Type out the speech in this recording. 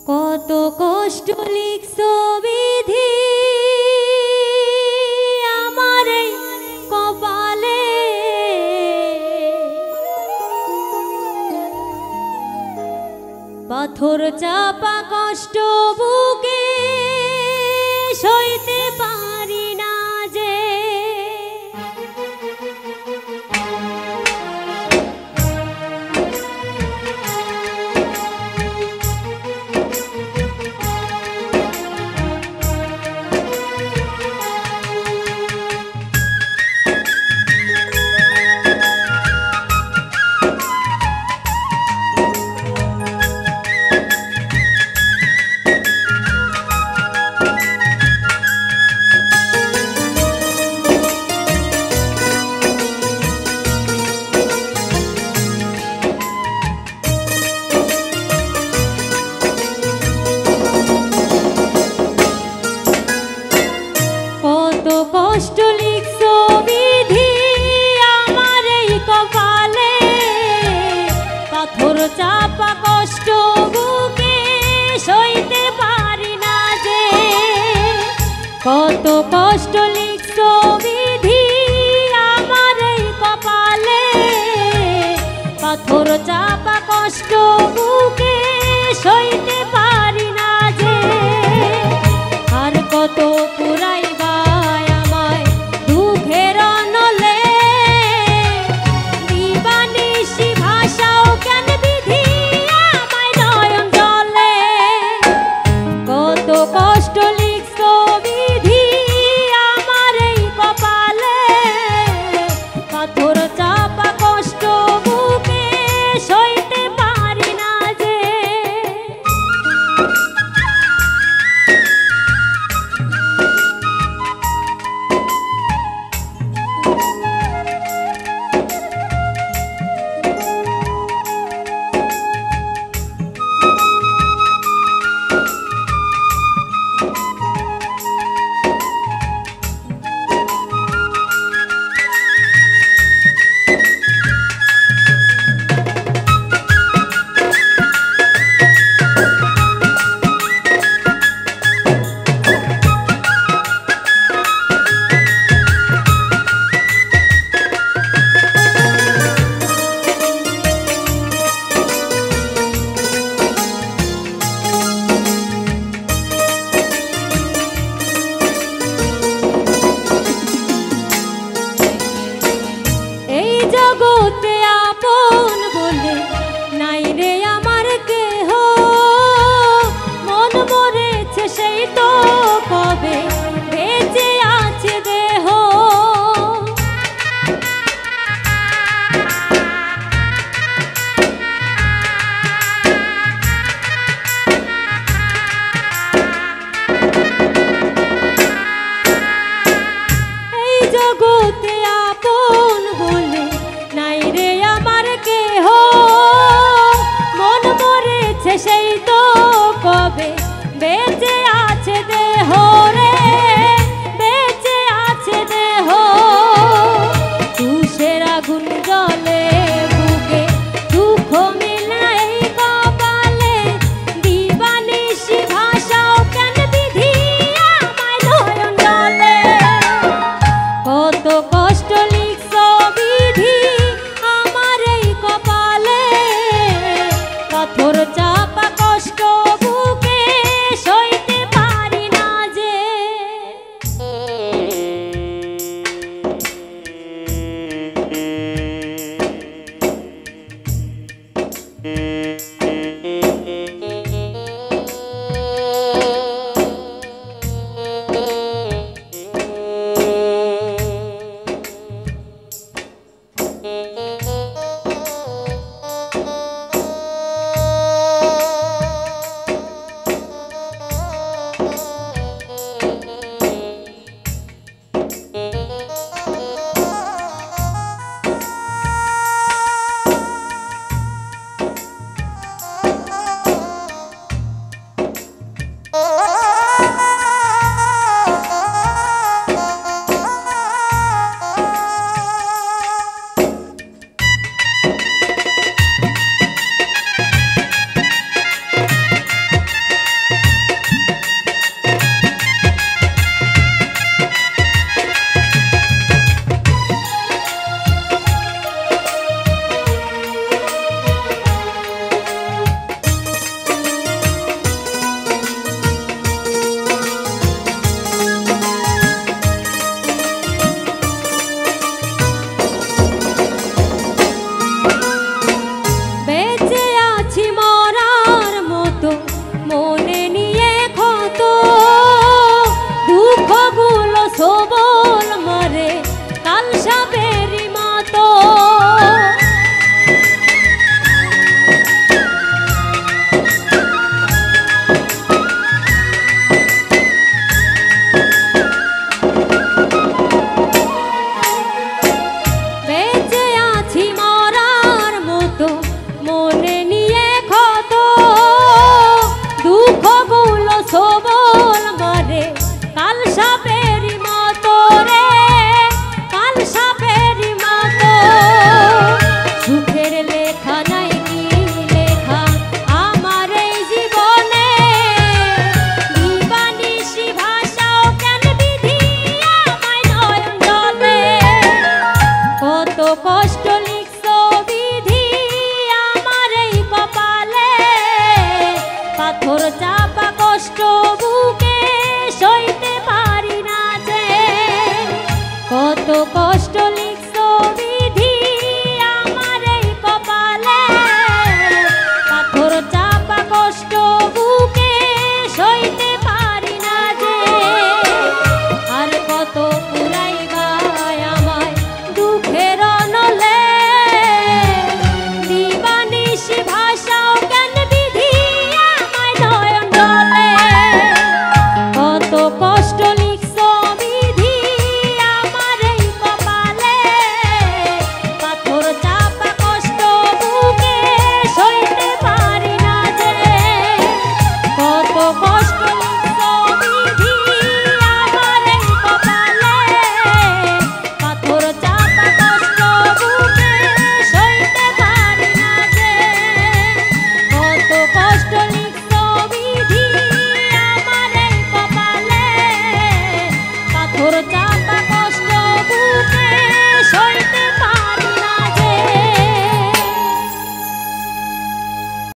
কত কষ্ট লিখছো বিধি আমার এই কপালে, পাথর চাপা কষ্ট বুকে সইতে পারি না যে। কষ্ট লিখছো বিধি আমার এই কপালে, পাথর চাপা কষ্ট বুকে সইতে পারি না যে। কত কষ্ট লিখছো বিধি আমার এই কপালে, পাথর চাপা কষ্ট বুকে সইতে পারি না যে। আর কত পুরাইবা কষ্ট লিখছো বিধি আমার এই কপালে, পাথর চাপা কষ্ট বুকে সইতে পারি না যে। জগতে আপন বলে নাই রে আমার কেহ, মন মরেছে সেই তো কবে বেঁচে আছে দেহ। এই জগতে আপন বলে নাই রে আমার কেহ, মন মরেছে সেই তো কবে বেঁচে আছে দেহ রে, বেঁচে আছে দেহ। তুষের আগুন জলে বুকে দুঃখ মিলাই কপালে, দিবানিশি ভাষাও কেন বিধি আমায় নয়ন জলে। কত কষ্ট লিখছো বিধি আমার এই কপালে, পাথর চাপা কষ্ট বুকে সইতে পাথর চাপা